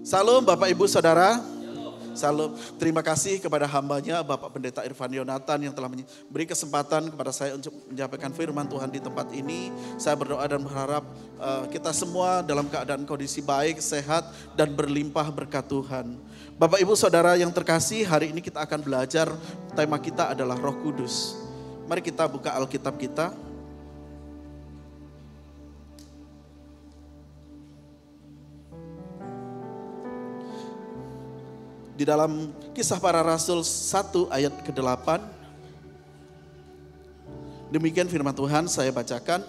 Salam Bapak Ibu Saudara. Salam. Terima kasih kepada hambanya Bapak Pendeta Irfan Yonatan yang telah memberi kesempatan kepada saya untuk menyampaikan firman Tuhan di tempat ini. Saya berdoa dan berharap kita semua dalam keadaan kondisi baik, sehat, dan berlimpah berkat Tuhan. Bapak Ibu Saudara yang terkasih, hari ini kita akan belajar, tema kita adalah Roh Kudus. Mari kita buka Alkitab kita. Di dalam Kisah Para Rasul 1 ayat ke-8. Demikian firman Tuhan, saya bacakan.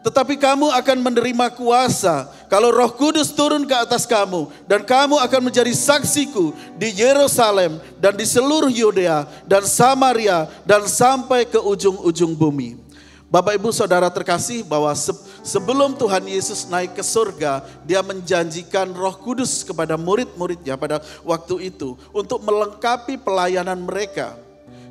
Tetapi kamu akan menerima kuasa kalau Roh Kudus turun ke atas kamu, dan kamu akan menjadi saksiku di Yerusalem dan di seluruh Yudea dan Samaria dan sampai ke ujung-ujung bumi. Bapak Ibu Saudara terkasih, bahwa sebelum Tuhan Yesus naik ke surga, dia menjanjikan Roh Kudus kepada murid-muridnya pada waktu itu untuk melengkapi pelayanan mereka.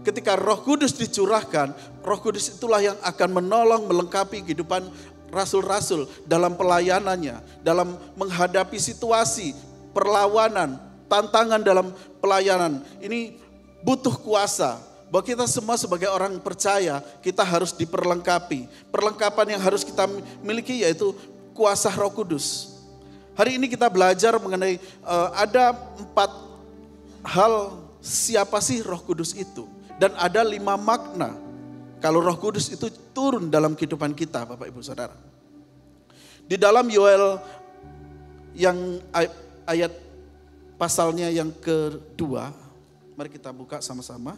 Ketika Roh Kudus dicurahkan, Roh Kudus itulah yang akan menolong melengkapi kehidupan rasul-rasul dalam pelayanannya, dalam menghadapi situasi, perlawanan, tantangan dalam pelayanan. Ini butuh kuasa. Bahwa kita semua sebagai orang percaya, kita harus diperlengkapi. Perlengkapan yang harus kita miliki yaitu kuasa Roh Kudus. Hari ini kita belajar mengenai ada 4 hal siapa sih Roh Kudus itu. Dan ada 5 makna kalau Roh Kudus itu turun dalam kehidupan kita, Bapak Ibu Saudara. Di dalam Yoel yang ayat pasalnya yang kedua, mari kita buka sama-sama.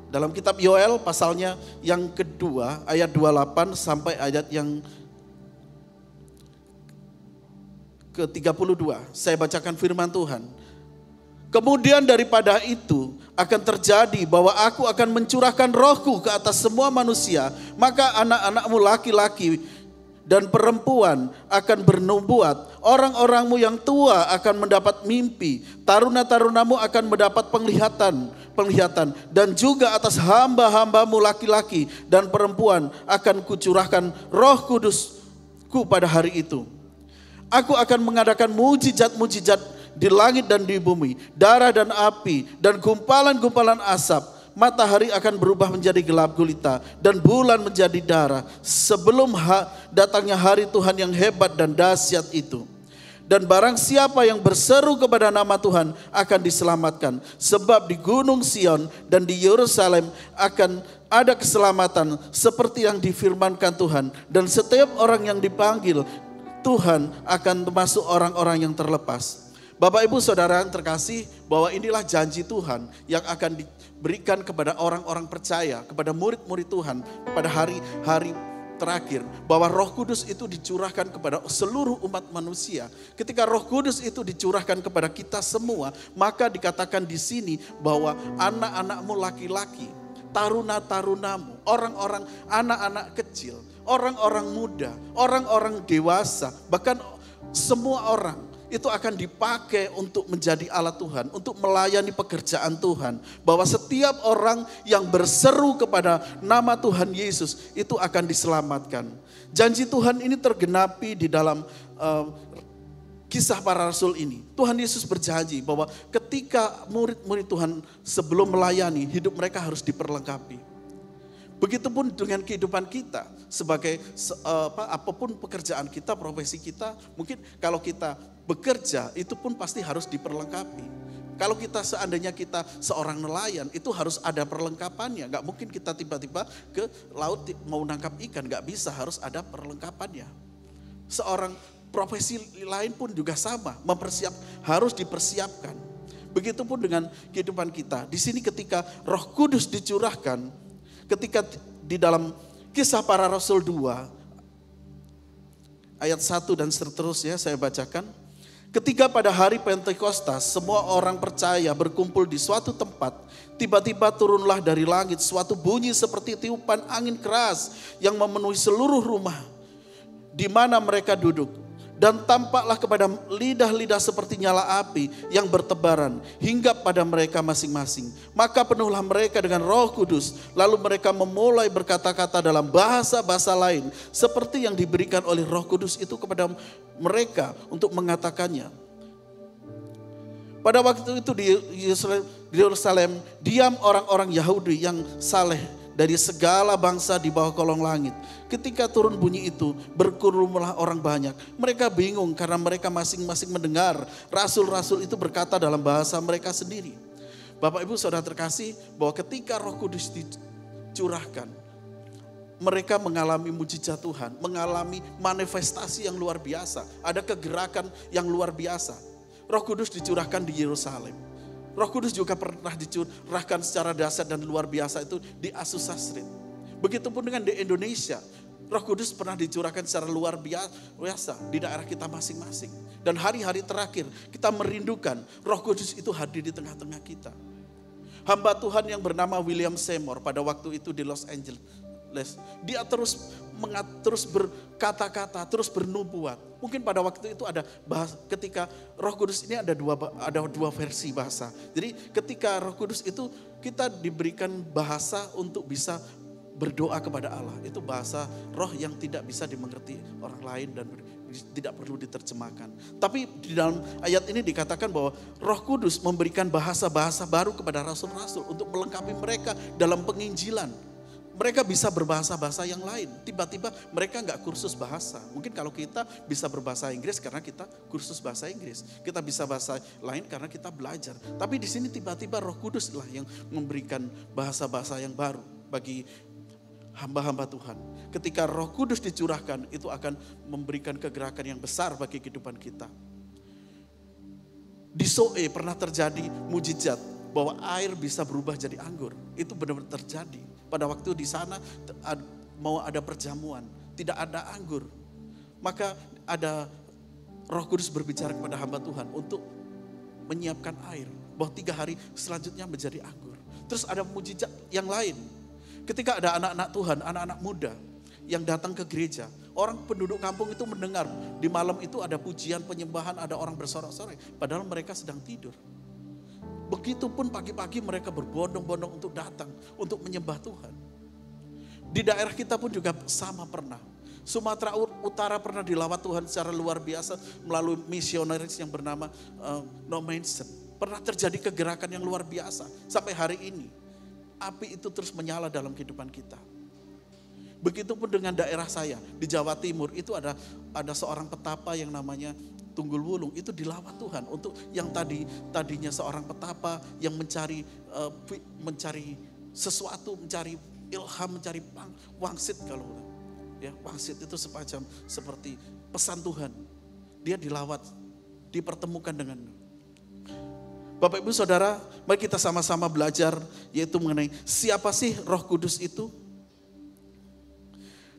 Dalam kitab Yoel pasalnya yang kedua ayat 28 sampai ayat yang ke-32. Saya bacakan firman Tuhan. Kemudian daripada itu akan terjadi bahwa aku akan mencurahkan rohku ke atas semua manusia. Maka anak-anakmu laki-laki dan perempuan akan bernubuat. Orang-orangmu yang tua akan mendapat mimpi. Taruna-tarunamu akan mendapat penglihatan. Dan juga atas hamba-hambamu laki-laki dan perempuan akan kucurahkan Roh Kudusku pada hari itu. Aku akan mengadakan mujizat-mujizat di langit dan di bumi, darah dan api dan gumpalan-gumpalan asap. Matahari akan berubah menjadi gelap gulita dan bulan menjadi darah sebelum datangnya hari Tuhan yang hebat dan dahsyat itu. Dan barang siapa yang berseru kepada nama Tuhan akan diselamatkan. Sebab di Gunung Sion dan di Yerusalem akan ada keselamatan seperti yang difirmankan Tuhan. Dan setiap orang yang dipanggil Tuhan akan termasuk orang-orang yang terlepas. Bapak Ibu Saudara yang terkasih, bahwa inilah janji Tuhan yang akan diberikan kepada orang-orang percaya, kepada murid-murid Tuhan pada hari-hari terakhir, bahwa Roh Kudus itu dicurahkan kepada seluruh umat manusia. Ketika Roh Kudus itu dicurahkan kepada kita semua, maka dikatakan di sini bahwa anak-anakmu laki-laki, taruna-tarunamu, orang-orang anak-anak kecil, orang-orang muda, orang-orang dewasa, bahkan semua orang itu akan dipakai untuk menjadi alat Tuhan, untuk melayani pekerjaan Tuhan. Bahwa setiap orang yang berseru kepada nama Tuhan Yesus itu akan diselamatkan. Janji Tuhan ini tergenapi di dalam Kisah Para Rasul ini. Tuhan Yesus berjanji bahwa ketika murid-murid Tuhan sebelum melayani, hidup mereka harus diperlengkapi. Begitupun dengan kehidupan kita sebagai apapun pekerjaan kita, profesi kita, mungkin kalau kita bekerja itu pun pasti harus diperlengkapi. Kalau kita seandainya kita seorang nelayan itu harus ada perlengkapannya. Gak mungkin kita tiba-tiba ke laut mau nangkap ikan, gak bisa, harus ada perlengkapannya. Seorang profesi lain pun juga sama, harus dipersiapkan. Begitupun dengan kehidupan kita. Di sini ketika Roh Kudus dicurahkan, ketika di dalam Kisah Para Rasul 2 ayat 1 dan seterusnya saya bacakan. Ketika pada hari Pentekostas semua orang percaya berkumpul di suatu tempat, tiba-tiba turunlah dari langit suatu bunyi seperti tiupan angin keras yang memenuhi seluruh rumah di mana mereka duduk. Dan tampaklah kepada lidah-lidah seperti nyala api yang bertebaran hingga pada mereka masing-masing. Maka penuhlah mereka dengan Roh Kudus, lalu mereka memulai berkata-kata dalam bahasa-bahasa lain seperti yang diberikan oleh Roh Kudus itu kepada mereka untuk mengatakannya. Pada waktu itu di Yerusalem diam orang-orang Yahudi yang saleh dari segala bangsa di bawah kolong langit. Ketika turun bunyi itu, berkerumulah orang banyak. Mereka bingung karena mereka masing-masing mendengar rasul-rasul itu berkata dalam bahasa mereka sendiri. Bapak Ibu Saudara terkasih, bahwa ketika Roh Kudus dicurahkan, mereka mengalami mujizat Tuhan, mengalami manifestasi yang luar biasa. Ada kegerakan yang luar biasa. Roh Kudus dicurahkan di Yerusalem. Roh Kudus juga pernah dicurahkan secara dahsyat dan luar biasa itu di Azusa Street. Begitupun dengan di Indonesia, Roh Kudus pernah dicurahkan secara luar biasa di daerah kita masing-masing. Dan hari-hari terakhir kita merindukan Roh Kudus itu hadir di tengah-tengah kita. Hamba Tuhan yang bernama William Seymour pada waktu itu di Los Angeles, dia terus berkata-kata, terus bernubuat. Mungkin pada waktu itu ada ketika Roh Kudus ini ada dua versi bahasa. Jadi ketika Roh Kudus itu kita diberikan bahasa untuk bisa berdoa kepada Allah. Itu bahasa roh yang tidak bisa dimengerti orang lain dan tidak perlu diterjemahkan. Tapi di dalam ayat ini dikatakan bahwa Roh Kudus memberikan bahasa-bahasa baru kepada rasul-rasul untuk melengkapi mereka dalam penginjilan. Mereka bisa berbahasa-bahasa yang lain. Tiba-tiba mereka enggak kursus bahasa. Mungkin kalau kita bisa berbahasa Inggris karena kita kursus bahasa Inggris. Kita bisa bahasa lain karena kita belajar. Tapi di sini tiba-tiba Roh Kudus lah yang memberikan bahasa-bahasa yang baru bagi hamba-hamba Tuhan. Ketika Roh Kudus dicurahkan, itu akan memberikan kegerakan yang besar bagi kehidupan kita. Di Soe pernah terjadi mujizat bahwa air bisa berubah jadi anggur. Itu benar-benar terjadi. Pada waktu di sana mau ada perjamuan, tidak ada anggur. Maka ada Roh Kudus berbicara kepada hamba Tuhan untuk menyiapkan air. Bahwa 3 hari selanjutnya menjadi anggur. Terus ada mujizat yang lain. Ketika ada anak-anak Tuhan, anak-anak muda yang datang ke gereja. Orang penduduk kampung itu mendengar di malam itu ada pujian, penyembahan, ada orang bersorak-sorai. Padahal mereka sedang tidur. Begitupun pagi-pagi mereka berbondong-bondong untuk datang, untuk menyembah Tuhan. Di daerah kita pun juga sama pernah. Sumatera Utara pernah dilawat Tuhan secara luar biasa melalui misionaris yang bernama No Manson. Pernah terjadi kegerakan yang luar biasa sampai hari ini. Api itu terus menyala dalam kehidupan kita. Begitupun dengan daerah saya di Jawa Timur itu ada seorang petapa yang namanya Tunggul Wulung, itu dilawat Tuhan untuk yang tadinya seorang petapa yang mencari sesuatu, mencari ilham, mencari wangsit kalau ya, wangsit itu semacam seperti pesan Tuhan. Dia dilawat, dipertemukan dengan Bapak Ibu Saudara, mari kita sama-sama belajar yaitu mengenai siapa sih Roh Kudus itu.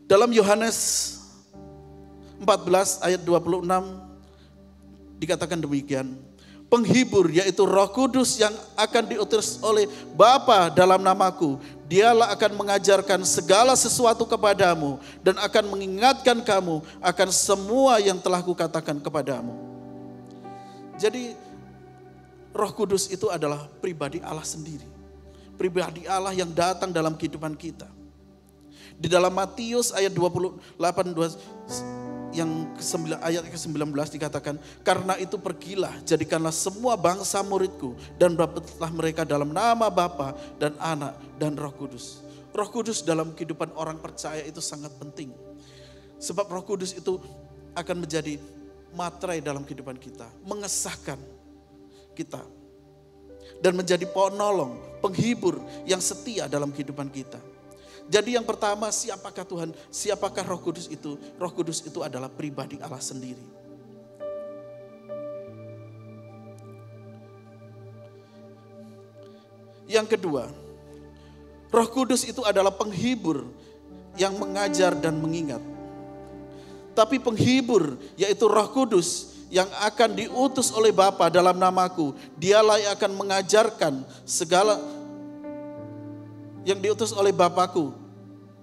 Dalam Yohanes 14 ayat 26 dikatakan demikian. Penghibur yaitu Roh Kudus yang akan diutus oleh Bapa dalam namaku. Dialah akan mengajarkan segala sesuatu kepadamu dan akan mengingatkan kamu akan semua yang telah kukatakan kepadamu. Jadi Roh Kudus itu adalah pribadi Allah sendiri. Pribadi Allah yang datang dalam kehidupan kita. Di dalam Matius ayat 28 ayat ke-19 dikatakan, karena itu pergilah, jadikanlah semua bangsa muridku dan baptislah mereka dalam nama Bapa dan Anak dan Roh Kudus. Roh Kudus dalam kehidupan orang percaya itu sangat penting. Sebab Roh Kudus itu akan menjadi materai dalam kehidupan kita, mengesahkan kita dan menjadi penolong, penghibur yang setia dalam kehidupan kita. Jadi yang pertama, siapakah Tuhan? Siapakah Roh Kudus itu? Roh Kudus itu adalah pribadi Allah sendiri. Yang kedua, Roh Kudus itu adalah penghibur yang mengajar dan mengingat. Tapi penghibur yaitu Roh Kudus yang akan diutus oleh Bapa dalam namaku, dialah yang akan mengajarkan segala yang diutus oleh Bapakku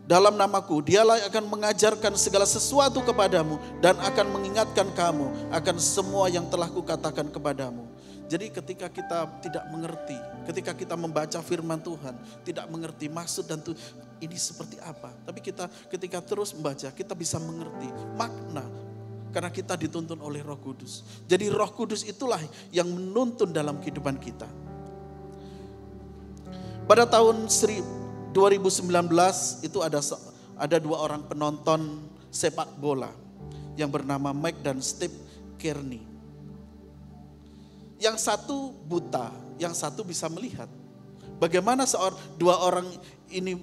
dalam namaku, dialah yang akan mengajarkan segala sesuatu kepadamu dan akan mengingatkan kamu akan semua yang telah kukatakan kepadamu. Jadi ketika kita tidak mengerti, ketika kita membaca firman Tuhan, tidak mengerti maksud dan ini seperti apa. Tapi kita ketika terus membaca, kita bisa mengerti makna. Karena kita dituntun oleh Roh Kudus. Jadi Roh Kudus itulah yang menuntun dalam kehidupan kita. Pada tahun 2019 itu ada dua orang penonton sepak bola yang bernama Mike dan Steve Kearney. Yang satu buta, yang satu bisa melihat. Bagaimana dua orang ini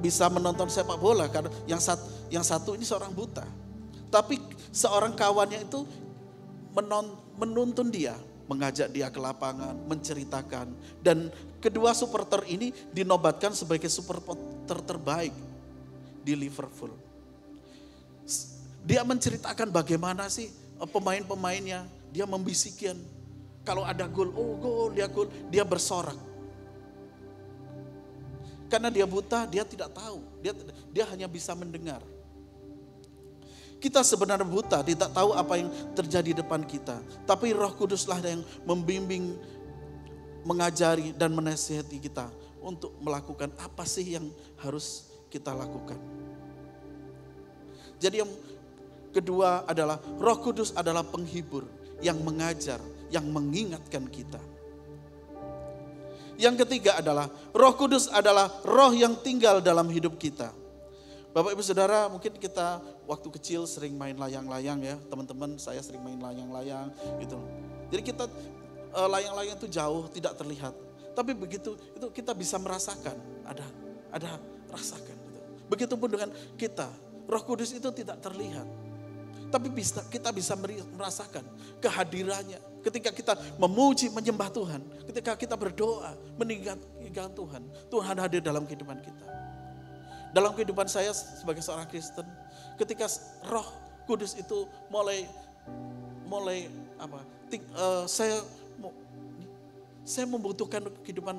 bisa menonton sepak bola? Karena yang satu ini seorang buta. Tapi seorang kawannya itu menuntun dia, mengajak dia ke lapangan, menceritakan. Dan kedua supporter ini dinobatkan sebagai supporter terbaik di Liverpool. Dia menceritakan bagaimana sih pemain-pemainnya, dia membisikkan. Kalau ada gol, oh gol, dia bersorak. Karena dia buta, dia tidak tahu, dia hanya bisa mendengar. Kita sebenarnya buta, tidak tahu apa yang terjadi di depan kita. Tapi Roh Kuduslah yang membimbing, mengajari dan menasihati kita untuk melakukan apa sih yang harus kita lakukan. Jadi yang kedua adalah Roh Kudus adalah penghibur yang mengajar, yang mengingatkan kita. Yang ketiga adalah Roh Kudus adalah roh yang tinggal dalam hidup kita. Bapak Ibu Saudara, mungkin kita waktu kecil sering main layang-layang ya, teman-teman saya sering main layang-layang gitu. Jadi kita layang-layang itu jauh tidak terlihat, tapi begitu itu kita bisa merasakan, ada rasakan gitu. Begitupun dengan kita, Roh Kudus itu tidak terlihat, tapi kita bisa merasakan kehadirannya ketika kita memuji, menyembah Tuhan, ketika kita berdoa, meninggikan Tuhan, Tuhan hadir dalam kehidupan kita. Dalam kehidupan saya sebagai seorang Kristen, ketika Roh Kudus itu mulai saya membutuhkan kehidupan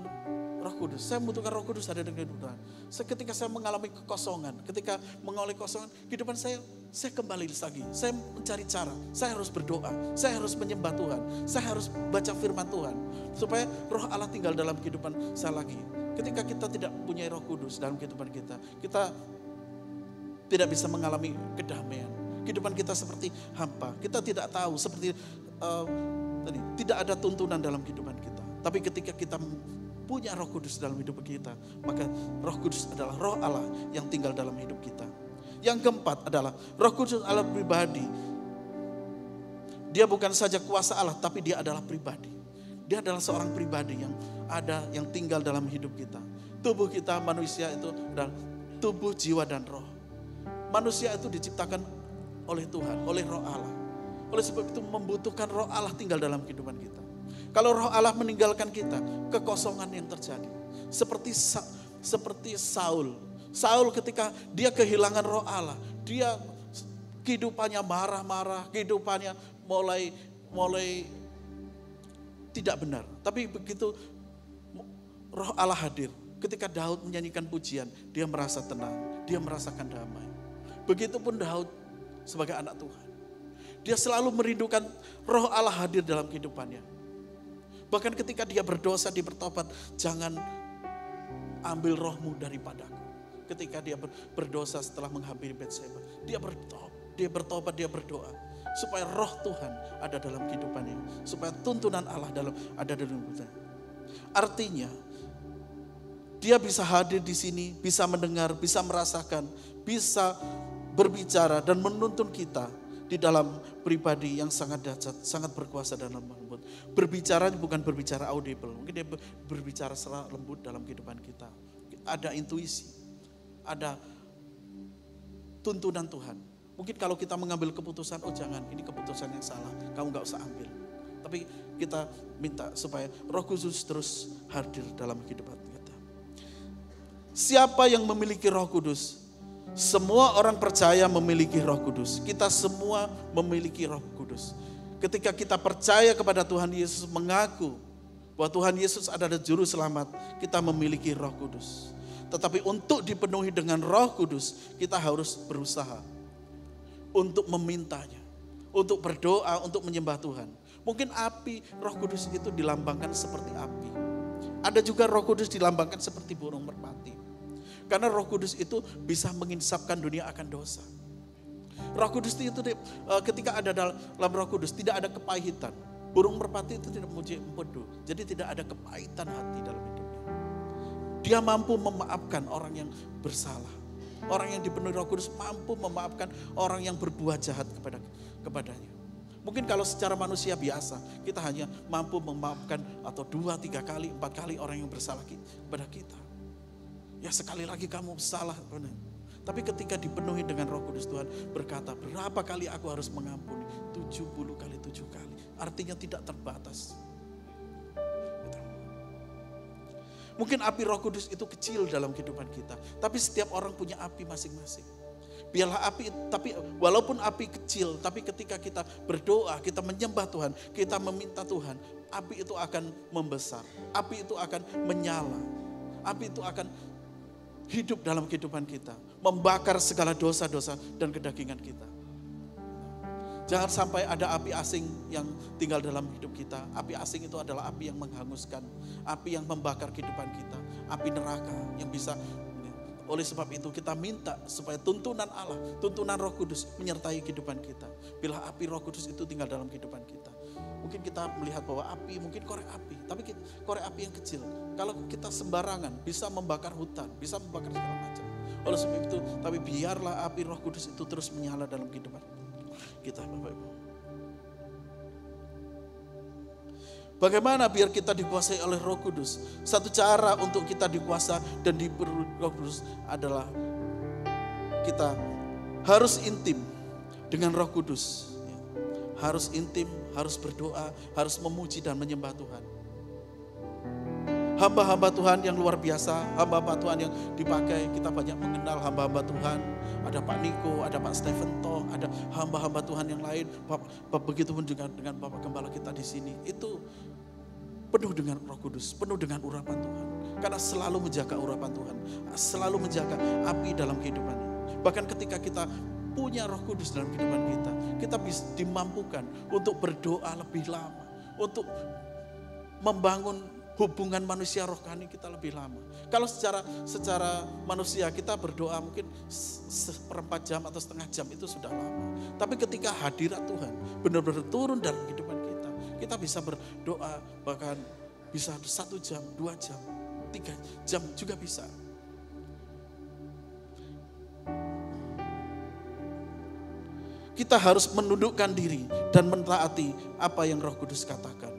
Roh Kudus. Saya membutuhkan Roh Kudus ada dalam kehidupan. Ketika saya mengalami kekosongan, ketika mengalami kekosongan, kehidupan saya kembali lagi. Saya mencari cara, saya harus berdoa, saya harus menyembah Tuhan, saya harus baca firman Tuhan. Supaya Roh Allah tinggal dalam kehidupan saya lagi. Ketika kita tidak punya Roh Kudus dalam kehidupan kita tidak bisa mengalami kedamaian. Kehidupan kita seperti hampa. Kita tidak tahu seperti tidak ada tuntunan dalam kehidupan kita. Tapi ketika kita punya Roh Kudus dalam hidup kita, maka Roh Kudus adalah Roh Allah yang tinggal dalam hidup kita. Yang keempat adalah Roh Kudus adalah pribadi. Dia bukan saja kuasa Allah, tapi dia adalah pribadi. Dia adalah seorang pribadi yang tinggal dalam hidup kita. Tubuh kita manusia itu adalah tubuh, jiwa dan roh. Manusia itu diciptakan oleh Tuhan, oleh Roh Allah. Oleh sebab itu membutuhkan Roh Allah tinggal dalam kehidupan kita. Kalau Roh Allah meninggalkan kita, kekosongan yang terjadi. Seperti Saul. Saul ketika dia kehilangan Roh Allah, dia kehidupannya marah-marah, kehidupannya mulai tidak benar. Tapi begitu Roh Allah hadir, ketika Daud menyanyikan pujian, dia merasa tenang, dia merasakan damai. Begitupun Daud sebagai anak Tuhan. Dia selalu merindukan Roh Allah hadir dalam kehidupannya. Bahkan ketika dia berdosa, dia bertobat, jangan ambil rohmu daripadaku. Ketika dia berdosa setelah menghampiri Betseba, dia bertobat, dia berdoa. Supaya roh Tuhan ada dalam kehidupannya. Supaya tuntunan Allah ada dalam kehidupannya. Artinya, dia bisa hadir di sini, bisa mendengar, bisa merasakan, bisa berbicara dan menuntun kita di dalam pribadi yang sangat dahsyat, sangat berkuasa dalam lembut. Berbicara bukan berbicara audible, mungkin dia berbicara secara lembut dalam kehidupan kita. Ada intuisi, ada tuntunan Tuhan. Mungkin kalau kita mengambil keputusan, oh jangan, ini keputusan yang salah, kamu gak usah ambil. Tapi kita minta supaya Roh Kudus terus hadir dalam kehidupan kita. Siapa yang memiliki Roh Kudus? Semua orang percaya memiliki Roh Kudus. Kita semua memiliki Roh Kudus. Ketika kita percaya kepada Tuhan Yesus, mengaku bahwa Tuhan Yesus adalah juru selamat, kita memiliki Roh Kudus. Tetapi untuk dipenuhi dengan Roh Kudus, kita harus berusaha untuk memintanya, untuk berdoa, untuk menyembah Tuhan. Mungkin api Roh Kudus itu dilambangkan seperti api. Ada juga Roh Kudus dilambangkan seperti burung merpati. Karena Roh Kudus itu bisa menginsapkan dunia akan dosa. Roh Kudus itu ketika ada dalam Roh Kudus tidak ada kepahitan. Burung merpati itu tidak memuji empedu. Jadi tidak ada kepahitan hati dalam hidupnya. Dia mampu memaafkan orang yang bersalah. Orang yang dipenuhi Roh Kudus mampu memaafkan orang yang berbuat jahat kepadanya. Mungkin kalau secara manusia biasa, kita hanya mampu memaafkan atau 2, 3 kali, 4 kali orang yang bersalah kepada kita. Ya sekali lagi kamu salah. Tapi ketika dipenuhi dengan Roh Kudus, Tuhan berkata, berapa kali aku harus mengampuni? 70 kali 7 kali. Artinya tidak terbatas. Mungkin api Roh Kudus itu kecil dalam kehidupan kita. Tapi setiap orang punya api masing-masing. Biarlah api, tapi walaupun api kecil, tapi ketika kita berdoa, kita menyembah Tuhan, kita meminta Tuhan, api itu akan membesar. Api itu akan menyala. Api itu akan hidup dalam kehidupan kita. Membakar segala dosa-dosa dan kedagingan kita. Jangan sampai ada api asing yang tinggal dalam hidup kita. Api asing itu adalah api yang menghanguskan. Api yang membakar kehidupan kita. Api neraka yang bisa. Oleh sebab itu kita minta supaya tuntunan Allah, tuntunan Roh Kudus menyertai kehidupan kita. Bila api Roh Kudus itu tinggal dalam kehidupan kita. Mungkin kita melihat bahwa api, mungkin korek api. Tapi korek api yang kecil. Kalau kita sembarangan bisa membakar hutan, bisa membakar segala macam. Oleh sebab itu, tapi biarlah api Roh Kudus itu terus menyala dalam kehidupan kita, Bapak Ibu. Bagaimana biar kita dikuasai oleh Roh Kudus? Satu cara untuk kita dikuasa dan diberi Roh Kudus adalah kita harus intim dengan Roh Kudus. Harus intim, harus berdoa, harus memuji dan menyembah Tuhan. Hamba-hamba Tuhan yang luar biasa, hamba-hamba Tuhan yang dipakai, kita banyak mengenal hamba-hamba Tuhan. Ada Pak Niko, ada Pak Stephen Toh, ada hamba-hamba Tuhan yang lain. Begitupun dengan Bapak Gembala kita di sini. Itu penuh dengan Roh Kudus, penuh dengan urapan Tuhan. Karena selalu menjaga urapan Tuhan, selalu menjaga api dalam kehidupannya. Bahkan ketika kita punya Roh Kudus dalam kehidupan kita bisa dimampukan untuk berdoa lebih lama, untuk membangun hubungan manusia rohani kita lebih lama. Kalau secara manusia kita berdoa mungkin seperempat jam atau setengah jam itu sudah lama. Tapi ketika hadirat Tuhan benar-benar turun dalam kehidupan kita bisa berdoa bahkan bisa 1 jam, 2 jam, 3 jam juga bisa. Kita harus menundukkan diri dan mentaati apa yang Roh Kudus katakan.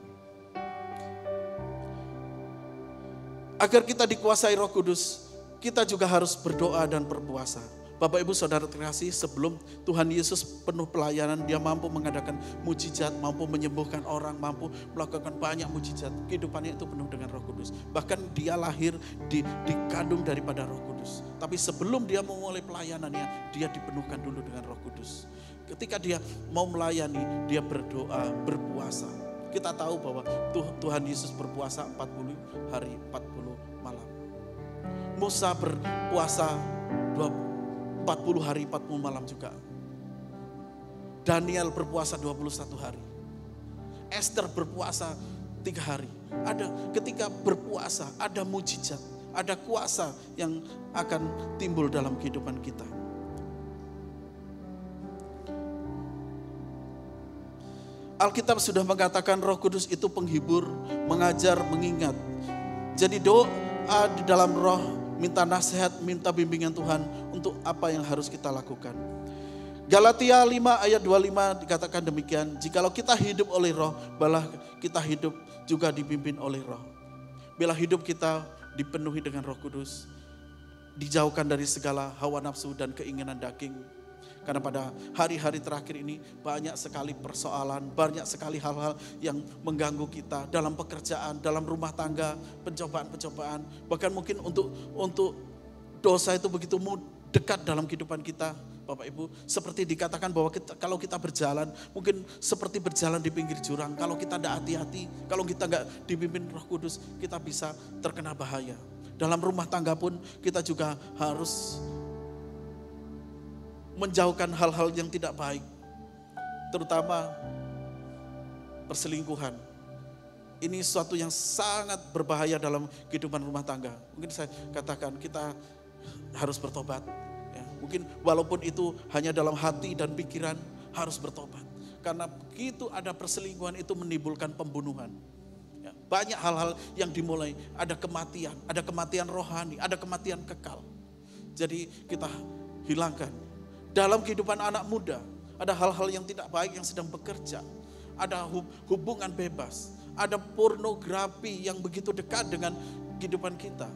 Agar kita dikuasai Roh Kudus, kita juga harus berdoa dan berpuasa. Bapak Ibu Saudara terkasih, sebelum Tuhan Yesus penuh pelayanan, dia mampu mengadakan mujizat, mampu menyembuhkan orang, mampu melakukan banyak mujizat. Kehidupannya itu penuh dengan Roh Kudus. Bahkan dia lahir dikandung daripada Roh Kudus. Tapi sebelum dia memulai pelayanannya, dia dipenuhkan dulu dengan Roh Kudus. Ketika dia mau melayani, dia berdoa, berpuasa. Kita tahu bahwa Tuhan Yesus berpuasa 40 hari, 40 malam. Musa berpuasa 40 hari, 40 malam juga. Daniel berpuasa 21 hari. Esther berpuasa 3 hari. Ketika berpuasa, ada mujizat, ada kuasa yang akan timbul dalam kehidupan kita. Alkitab sudah mengatakan Roh Kudus itu penghibur, mengajar, mengingat. Jadi doa di dalam roh, minta nasihat, minta bimbingan Tuhan untuk apa yang harus kita lakukan. Galatia 5 ayat 25 dikatakan demikian, jikalau kita hidup oleh roh, balah kita hidup juga dipimpin oleh roh. Bila hidup kita dipenuhi dengan Roh Kudus, dijauhkan dari segala hawa nafsu dan keinginan daging. Karena pada hari-hari terakhir ini banyak sekali persoalan, banyak sekali hal-hal yang mengganggu kita dalam pekerjaan, dalam rumah tangga, pencobaan-pencobaan. Bahkan mungkin untuk dosa itu begitu dekat dalam kehidupan kita. Bapak Ibu, seperti dikatakan bahwa kalau kita berjalan, mungkin seperti berjalan di pinggir jurang. Kalau kita tidak hati-hati, kalau kita nggak dipimpin Roh Kudus, kita bisa terkena bahaya. Dalam rumah tangga pun kita juga harus menjauhkan hal-hal yang tidak baik, terutama perselingkuhan. Ini suatu yang sangat berbahaya dalam kehidupan rumah tangga. Mungkin saya katakan kita harus bertobat. Mungkin walaupun itu hanya dalam hati dan pikiran, harus bertobat. Karena begitu ada perselingkuhan itu menimbulkan pembunuhan. Banyak hal-hal yang dimulai, ada kematian rohani, ada kematian kekal. Jadi kita hilangkan. Dalam kehidupan anak muda, ada hal-hal yang tidak baik yang sedang bekerja. Ada hubungan bebas, ada pornografi yang begitu dekat dengan kehidupan kita.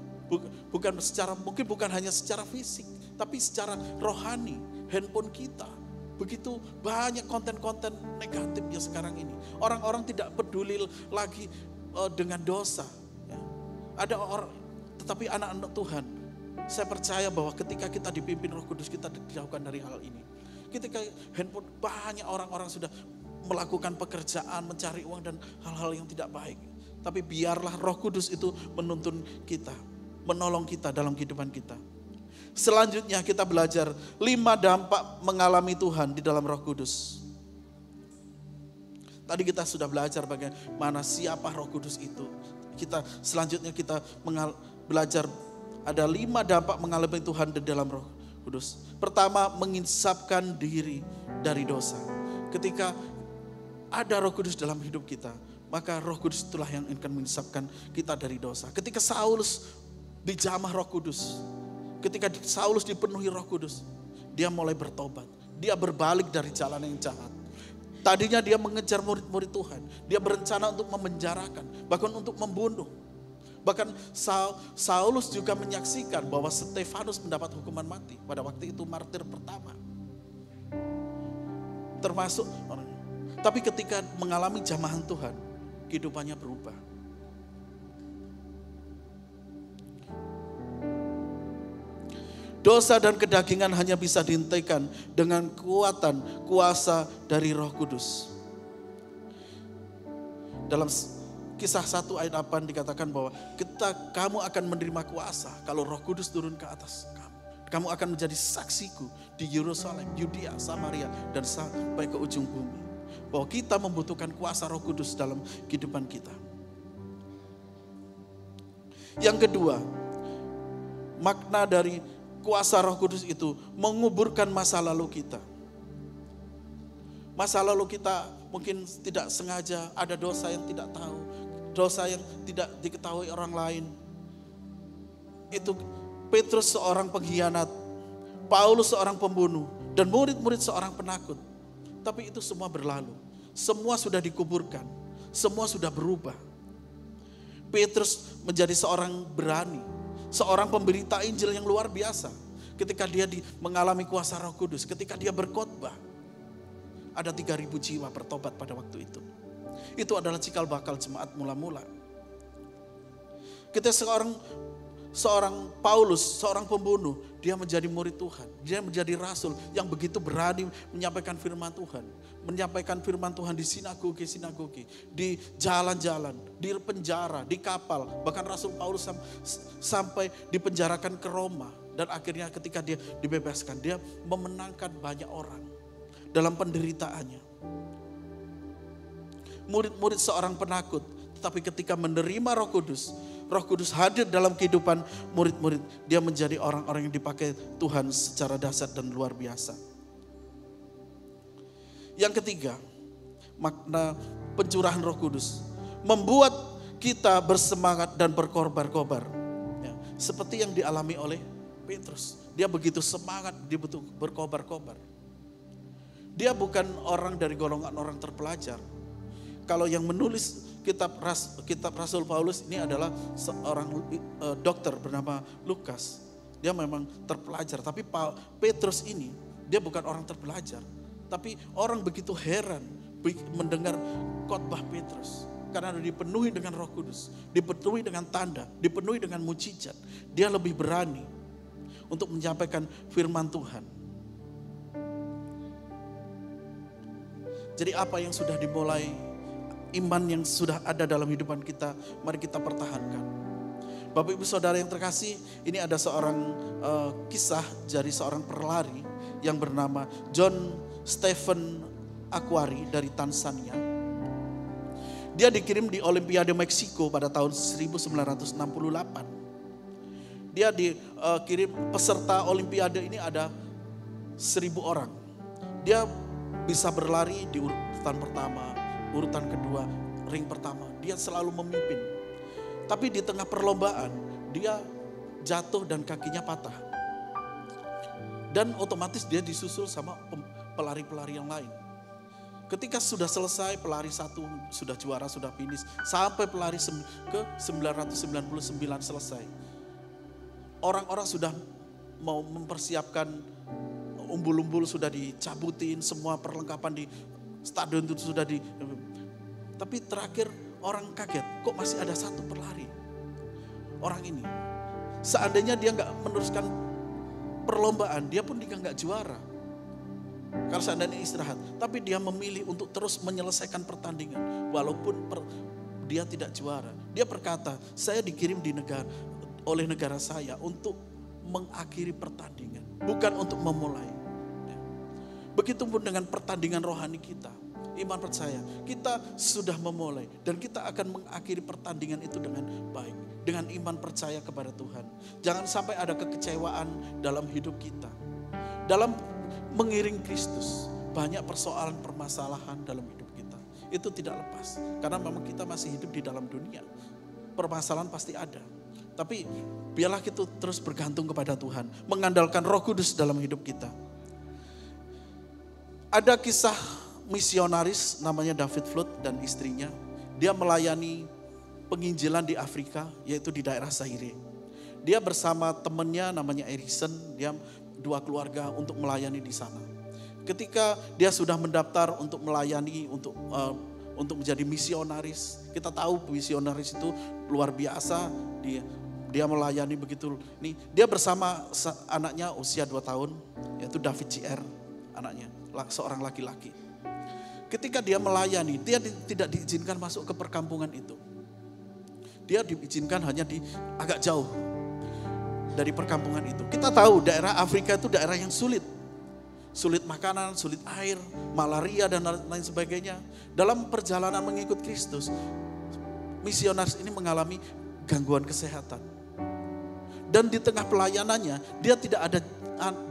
Mungkin bukan hanya secara fisik, tapi secara rohani, handphone kita. Begitu banyak konten-konten negatif ya sekarang ini. Orang-orang tidak peduli lagi dengan dosa. Ada orang, tetapi anak-anak Tuhan, saya percaya bahwa ketika kita dipimpin Roh Kudus, kita dijauhkan dari hal ini. Ketika handphone, banyak orang-orang sudah melakukan pekerjaan, mencari uang dan hal-hal yang tidak baik. Tapi biarlah Roh Kudus itu menuntun kita, menolong kita dalam kehidupan kita. Selanjutnya kita belajar 5 dampak mengalami Tuhan di dalam Roh Kudus. Tadi kita sudah belajar bagaimana siapa Roh Kudus itu. Selanjutnya kita belajar ada 5 dampak mengalami Tuhan di dalam Roh Kudus. Pertama, menginsafkan diri dari dosa. Ketika ada Roh Kudus dalam hidup kita, maka Roh Kudus itulah yang akan menginsafkan kita dari dosa. Ketika Saulus dijamah Roh Kudus, ketika Saulus dipenuhi Roh Kudus, dia mulai bertobat. Dia berbalik dari jalan yang jahat. Tadinya dia mengejar murid-murid Tuhan. Dia berencana untuk memenjarakan, bahkan untuk membunuh. Bahkan Saulus juga menyaksikan bahwa Stefanus mendapat hukuman mati. Pada waktu itu martir pertama. Termasuk orang. Tapi ketika mengalami jamahan Tuhan, kehidupannya berubah. Dosa dan kedagingan hanya bisa dihentikan dengan kekuatan, kuasa dari Roh Kudus. Dalam Kisah 1 ayat 8 dikatakan bahwa kamu akan menerima kuasa kalau Roh Kudus turun ke atas kamu. Kamu akan menjadi saksiku di Yerusalem, Yudea, Samaria, dan sampai ke ujung bumi. Bahwa kita membutuhkan kuasa Roh Kudus dalam kehidupan kita. Yang kedua, makna dari kuasa Roh Kudus itu menguburkan masa lalu kita. Masa lalu kita mungkin tidak sengaja ada dosa yang tidak tahu. Dosa yang tidak diketahui orang lain. Itu Petrus seorang pengkhianat, Paulus seorang pembunuh, dan murid-murid seorang penakut. Tapi itu semua berlalu. Semua sudah dikuburkan. Semua sudah berubah. Petrus menjadi seorang berani, seorang pemberita Injil yang luar biasa. Ketika dia mengalami kuasa Roh Kudus, ketika dia berkhotbah, ada 3.000 jiwa bertobat pada waktu itu. Itu adalah cikal bakal jemaat mula-mula. Kita seorang Paulus, seorang pembunuh, dia menjadi murid Tuhan. Dia menjadi rasul yang begitu berani menyampaikan firman Tuhan. Menyampaikan firman Tuhan di sinagoge, di jalan-jalan, di penjara, di kapal. Bahkan Rasul Paulus sampai dipenjarakan ke Roma. Dan akhirnya ketika dia dibebaskan, dia memenangkan banyak orang dalam penderitaannya. Murid-murid seorang penakut, tetapi ketika menerima Roh Kudus hadir dalam kehidupan murid-murid, dia menjadi orang-orang yang dipakai Tuhan secara dahsyat dan luar biasa. Yang ketiga, makna pencurahan Roh Kudus membuat kita bersemangat dan berkobar-kobar. Ya, seperti yang dialami oleh Petrus, dia begitu semangat, dia betul berkobar-kobar. Dia bukan orang dari golongan orang terpelajar. Kalau yang menulis kitab Rasul Paulus ini adalah seorang dokter bernama Lukas. Dia memang terpelajar, tapi Petrus ini dia bukan orang terpelajar. Tapi orang begitu heran mendengar khotbah Petrus. Karena dipenuhi dengan Roh Kudus, dipenuhi dengan tanda, dipenuhi dengan mujizat. Dia lebih berani untuk menyampaikan firman Tuhan. Jadi apa yang sudah dimulai, iman yang sudah ada dalam hidupan kita, mari kita pertahankan. Bapak Ibu Saudara yang terkasih, ini ada seorang kisah dari seorang pelari yang bernama John Stephen Akhwari dari Tanzania. Dia dikirim di Olimpiade Meksiko pada tahun 1968. Dia dikirim peserta Olimpiade ini ada 1.000 orang. Dia bisa berlari di urutan pertama, urutan kedua, ring pertama. Dia selalu memimpin. Tapi di tengah perlombaan, dia jatuh dan kakinya patah. Dan otomatis dia disusul sama pelari-pelari yang lain. Ketika sudah selesai, pelari satu sudah juara, sudah finish. Sampai pelari ke 999 selesai. Orang-orang sudah mau mempersiapkan, umbul-umbul sudah dicabutin, semua perlengkapan di stadion itu sudah tapi terakhir orang kaget, kok masih ada satu pelari. Orang ini, seandainya dia nggak meneruskan perlombaan, dia pun nggak juara. Kalau seandainya istirahat, tapi dia memilih untuk terus menyelesaikan pertandingan, walaupun dia tidak juara. Dia berkata, saya dikirim oleh negara saya untuk mengakhiri pertandingan, bukan untuk memulai. Begitupun dengan pertandingan rohani kita. Iman percaya, kita sudah memulai dan kita akan mengakhiri pertandingan itu dengan baik. Dengan iman percaya kepada Tuhan. Jangan sampai ada kekecewaan dalam hidup kita. Dalam mengiring Kristus, banyak persoalan permasalahan dalam hidup kita. Itu tidak lepas, karena memang kita masih hidup di dalam dunia. Permasalahan pasti ada. Tapi biarlah kita terus bergantung kepada Tuhan. Mengandalkan Roh Kudus dalam hidup kita. Ada kisah misionaris namanya David Flood dan istrinya. Dia melayani penginjilan di Afrika, yaitu di daerah Zaire. Dia bersama temannya namanya Erikson, dia 2 keluarga untuk melayani di sana. Ketika dia sudah mendaftar untuk melayani, untuk menjadi misionaris. Kita tahu misionaris itu luar biasa, dia melayani begitu. Dia bersama anaknya usia 2 tahun, yaitu David JR, anaknya, seorang laki-laki. Ketika dia melayani, dia tidak diizinkan masuk ke perkampungan itu. Dia diizinkan hanya di agak jauh dari perkampungan itu. Kita tahu daerah Afrika itu daerah yang sulit. Sulit makanan, sulit air, malaria dan lain sebagainya. Dalam perjalanan mengikut Kristus, misionaris ini mengalami gangguan kesehatan. Dan di tengah pelayanannya, dia tidak ada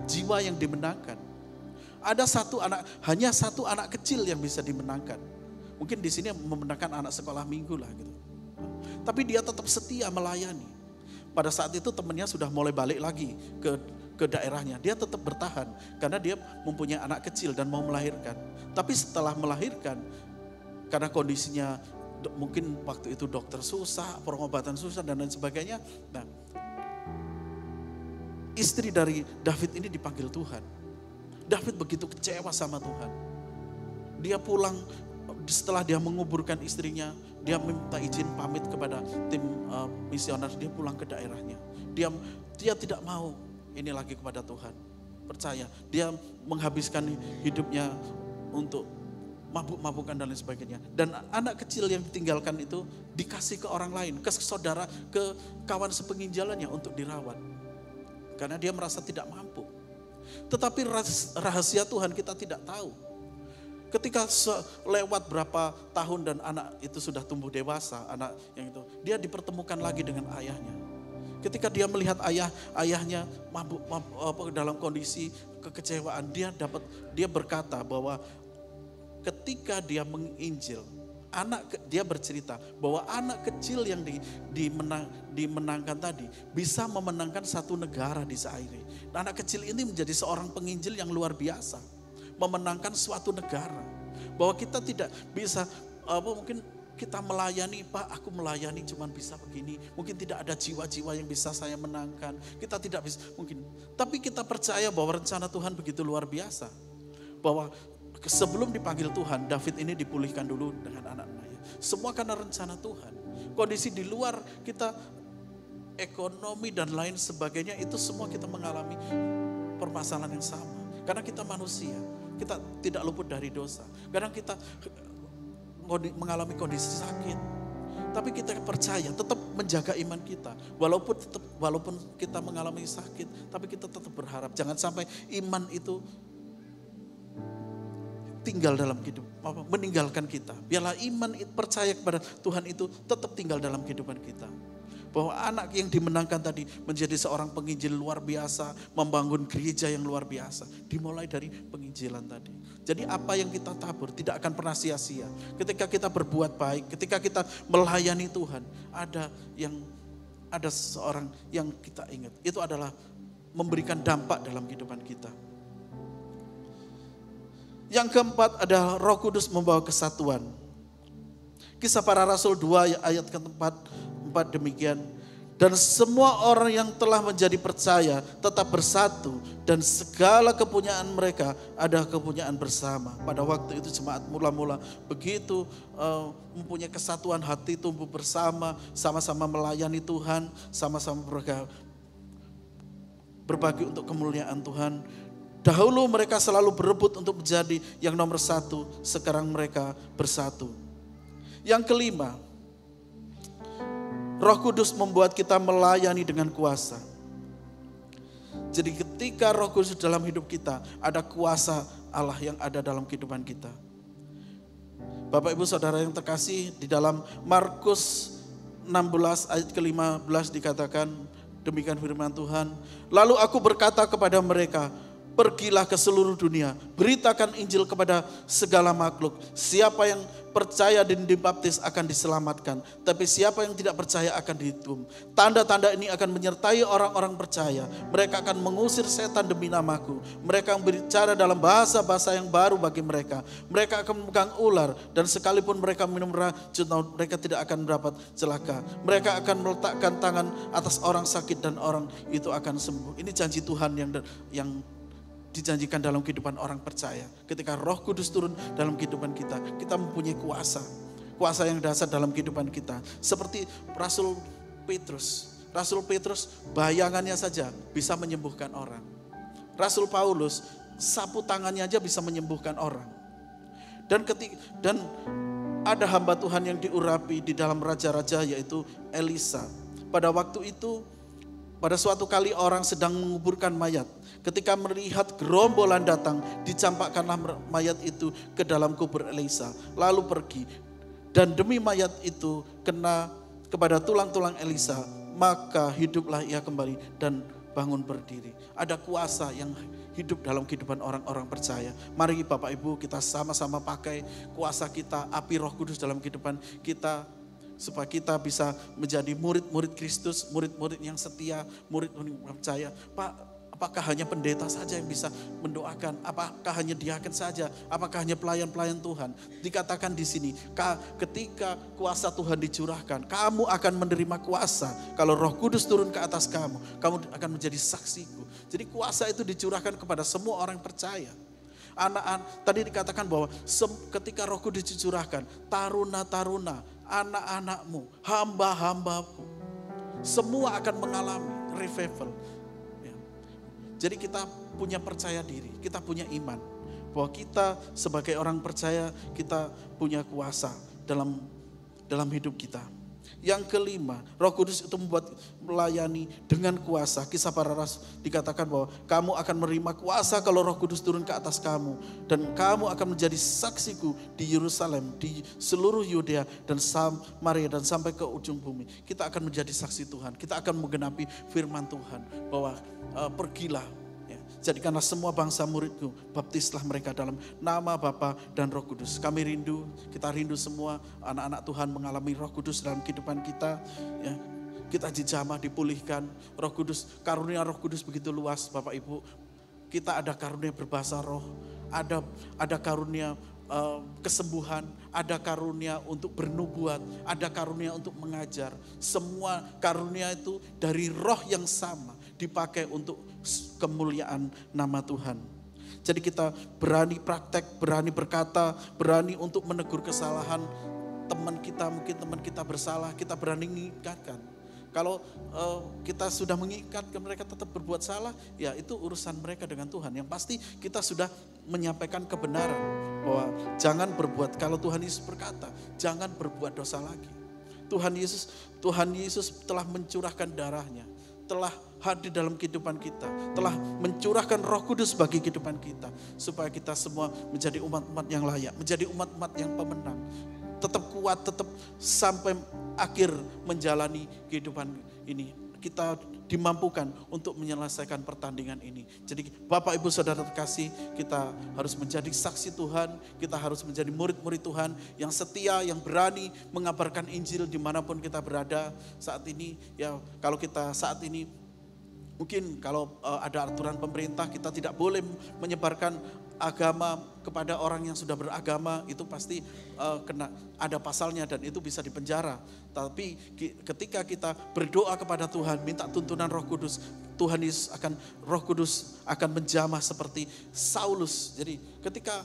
jiwa yang dimenangkan. Ada hanya satu anak kecil yang bisa dimenangkan. Mungkin di sini memenangkan anak sekolah minggu lah gitu. Tapi dia tetap setia melayani. Pada saat itu temannya sudah mulai balik lagi ke daerahnya. Dia tetap bertahan karena dia mempunyai anak kecil dan mau melahirkan. Tapi setelah melahirkan, karena kondisinya mungkin waktu itu dokter susah, pengobatan susah dan lain sebagainya. Nah, istri dari David ini dipanggil Tuhan. David begitu kecewa sama Tuhan. Dia pulang setelah dia menguburkan istrinya, dia minta izin pamit kepada tim misioner, dia pulang ke daerahnya. Dia tidak mau ini lagi kepada Tuhan. Percaya, dia menghabiskan hidupnya untuk mabuk-mabukan dan lain sebagainya. Dan anak kecil yang ditinggalkan itu dikasih ke orang lain, ke saudara, ke kawan sepenginjalannya untuk dirawat. Karena dia merasa tidak mampu. Tetapi rahasia Tuhan kita tidak tahu. Ketika lewat berapa tahun dan anak itu sudah tumbuh dewasa, anak yang itu, dia dipertemukan lagi dengan ayahnya. Ketika dia melihat ayahnya mabuk dalam kondisi kekecewaan, dia berkata bahwa ketika dia menginjil, dia bercerita bahwa anak kecil yang dimenangkan tadi bisa memenangkan satu negara di Zaire. Nah, anak kecil ini menjadi seorang penginjil yang luar biasa, memenangkan suatu negara. Bahwa kita tidak bisa, mungkin kita melayani, Pak aku melayani cuman bisa begini. Mungkin tidak ada jiwa-jiwa yang bisa saya menangkan. Kita tidak bisa, mungkin. Tapi kita percaya bahwa rencana Tuhan begitu luar biasa. Bahwa sebelum dipanggil Tuhan, David ini dipulihkan dulu dengan anak-anaknya. Semua karena rencana Tuhan. Kondisi di luar kita, ekonomi dan lain sebagainya, itu semua kita mengalami permasalahan yang sama. Karena kita manusia. Kita tidak luput dari dosa. Kadang kita mengalami kondisi sakit, tapi kita percaya, tetap menjaga iman kita. Walaupun kita mengalami sakit, tapi kita tetap berharap. Jangan sampai iman itu tinggal dalam hidup, meninggalkan kita. Biarlah iman percaya kepada Tuhan itu tetap tinggal dalam kehidupan kita. Bahwa anak yang dimenangkan tadi menjadi seorang penginjil luar biasa, membangun gereja yang luar biasa. Dimulai dari penginjilan tadi. Jadi apa yang kita tabur tidak akan pernah sia-sia. Ketika kita berbuat baik, ketika kita melayani Tuhan, ada seorang yang kita ingat. Itu adalah memberikan dampak dalam kehidupan kita. Yang keempat adalah Roh Kudus membawa kesatuan. Kisah Para Rasul 2 ayat keempat demikian. Dan semua orang yang telah menjadi percaya tetap bersatu. Dan segala kepunyaan mereka ada kepunyaan bersama. Pada waktu itu jemaat mula-mula begitu mempunyai kesatuan hati, tumbuh bersama, sama-sama melayani Tuhan, sama-sama berbagi untuk kemuliaan Tuhan. Dahulu mereka selalu berebut untuk menjadi yang nomor satu, sekarang mereka bersatu. Yang kelima, Roh Kudus membuat kita melayani dengan kuasa. Jadi ketika Roh Kudus dalam hidup kita, ada kuasa Allah yang ada dalam kehidupan kita. Bapak Ibu Saudara yang terkasih, di dalam Markus 16 ayat ke-15 dikatakan, demikian firman Tuhan. Lalu aku berkata kepada mereka, pergilah ke seluruh dunia, beritakan Injil kepada segala makhluk. Siapa yang percaya dan dibaptis akan diselamatkan, tapi siapa yang tidak percaya akan dihukum. Tanda-tanda ini akan menyertai orang-orang percaya. Mereka akan mengusir setan demi namaku. Mereka akan berbicara dalam bahasa-bahasa yang baru bagi mereka. Mereka akan memegang ular, dan sekalipun mereka minum racun, mereka tidak akan mendapat celaka. Mereka akan meletakkan tangan atas orang sakit dan orang itu akan sembuh. Ini janji Tuhan yang dijanjikan dalam kehidupan orang percaya. Ketika Roh Kudus turun dalam kehidupan kita, kita mempunyai kuasa. Kuasa yang dasar dalam kehidupan kita. Seperti Rasul Petrus. Rasul Petrus bayangannya saja bisa menyembuhkan orang. Rasul Paulus sapu tangannya aja bisa menyembuhkan orang. Dan ada hamba Tuhan yang diurapi di dalam raja-raja, yaitu Elisa. Pada waktu itu, pada suatu kali orang sedang menguburkan mayat. Ketika melihat gerombolan datang, dicampakkanlah mayat itu ke dalam kubur Elisa. Lalu pergi. Dan demi mayat itu kena kepada tulang-tulang Elisa, maka hiduplah ia kembali dan bangun berdiri. Ada kuasa yang hidup dalam kehidupan orang-orang percaya. Mari Bapak Ibu kita sama-sama pakai kuasa kita, api Roh Kudus dalam kehidupan kita, supaya kita bisa menjadi murid-murid Kristus, murid-murid yang setia, murid-murid yang percaya. Pak, apakah hanya pendeta saja yang bisa mendoakan? Apakah hanya diaken saja? Apakah hanya pelayan-pelayan Tuhan? Dikatakan di sini, ketika kuasa Tuhan dicurahkan, kamu akan menerima kuasa. Kalau Roh Kudus turun ke atas kamu, kamu akan menjadi saksiku. Jadi kuasa itu dicurahkan kepada semua orang percaya. Anak-anak, tadi dikatakan bahwa ketika Roh Kudus dicurahkan, taruna-taruna, anak-anakmu, hamba-hambamu, semua akan mengalami revival. Jadi kita punya percaya diri, kita punya iman. Bahwa kita sebagai orang percaya, kita punya kuasa dalam hidup kita. Yang kelima, Roh Kudus itu membuat melayani dengan kuasa. Kisah Para Rasul dikatakan bahwa kamu akan menerima kuasa kalau Roh Kudus turun ke atas kamu. Dan kamu akan menjadi saksiku di Yerusalem, di seluruh Yudea dan Samaria dan sampai ke ujung bumi. Kita akan menjadi saksi Tuhan. Kita akan menggenapi firman Tuhan bahwa pergilah. Jadikanlah semua bangsa muridku, baptislah mereka dalam nama Bapa dan Roh Kudus. Kami rindu, kita rindu semua anak-anak Tuhan mengalami Roh Kudus dalam kehidupan kita. Ya, kita dijamah, dipulihkan. Roh Kudus, karunia Roh Kudus begitu luas, Bapak Ibu. Kita ada karunia berbahasa roh, ada karunia kesembuhan, ada karunia untuk bernubuat, ada karunia untuk mengajar. Semua karunia itu dari roh yang sama dipakai untuk kemuliaan nama Tuhan. Jadi kita berani praktek, berani berkata, berani untuk menegur kesalahan teman kita. Mungkin teman kita bersalah, kita berani mengingatkan. Kalau kita sudah mengikat ke mereka tetap berbuat salah, ya itu urusan mereka dengan Tuhan. Yang pasti kita sudah menyampaikan kebenaran bahwa jangan berbuat, kalau Tuhan Yesus berkata, jangan berbuat dosa lagi. Tuhan Yesus telah mencurahkan darahnya, telah hadir dalam kehidupan kita, telah mencurahkan Roh Kudus bagi kehidupan kita, supaya kita semua menjadi umat-umat yang layak, menjadi umat-umat yang pemenang, tetap kuat, tetap sampai akhir menjalani kehidupan ini. Kita dimampukan untuk menyelesaikan pertandingan ini. Jadi Bapak Ibu Saudara terkasih, kita harus menjadi saksi Tuhan, kita harus menjadi murid-murid Tuhan yang setia, yang berani mengabarkan Injil dimanapun kita berada saat ini. Ya, kalau kita saat ini mungkin kalau ada aturan pemerintah kita tidak boleh menyebarkan agama kepada orang yang sudah beragama, itu pasti kena ada pasalnya dan itu bisa dipenjara. Tapi ketika kita berdoa kepada Tuhan, minta tuntunan Roh Kudus, Roh Kudus akan menjamah seperti Saulus. Jadi ketika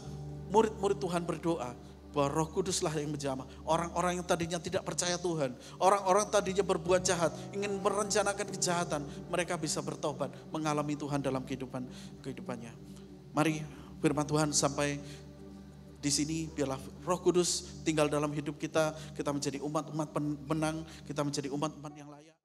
murid-murid Tuhan berdoa, bahwa Roh Kuduslah yang menjamah. Orang-orang yang tadinya tidak percaya Tuhan, orang-orang tadinya berbuat jahat, ingin merencanakan kejahatan, mereka bisa bertobat, mengalami Tuhan dalam kehidupannya. Mari firman Tuhan sampai di sini, biarlah Roh Kudus tinggal dalam hidup kita, kita menjadi umat-umat pemenang, kita menjadi umat-umat yang layak.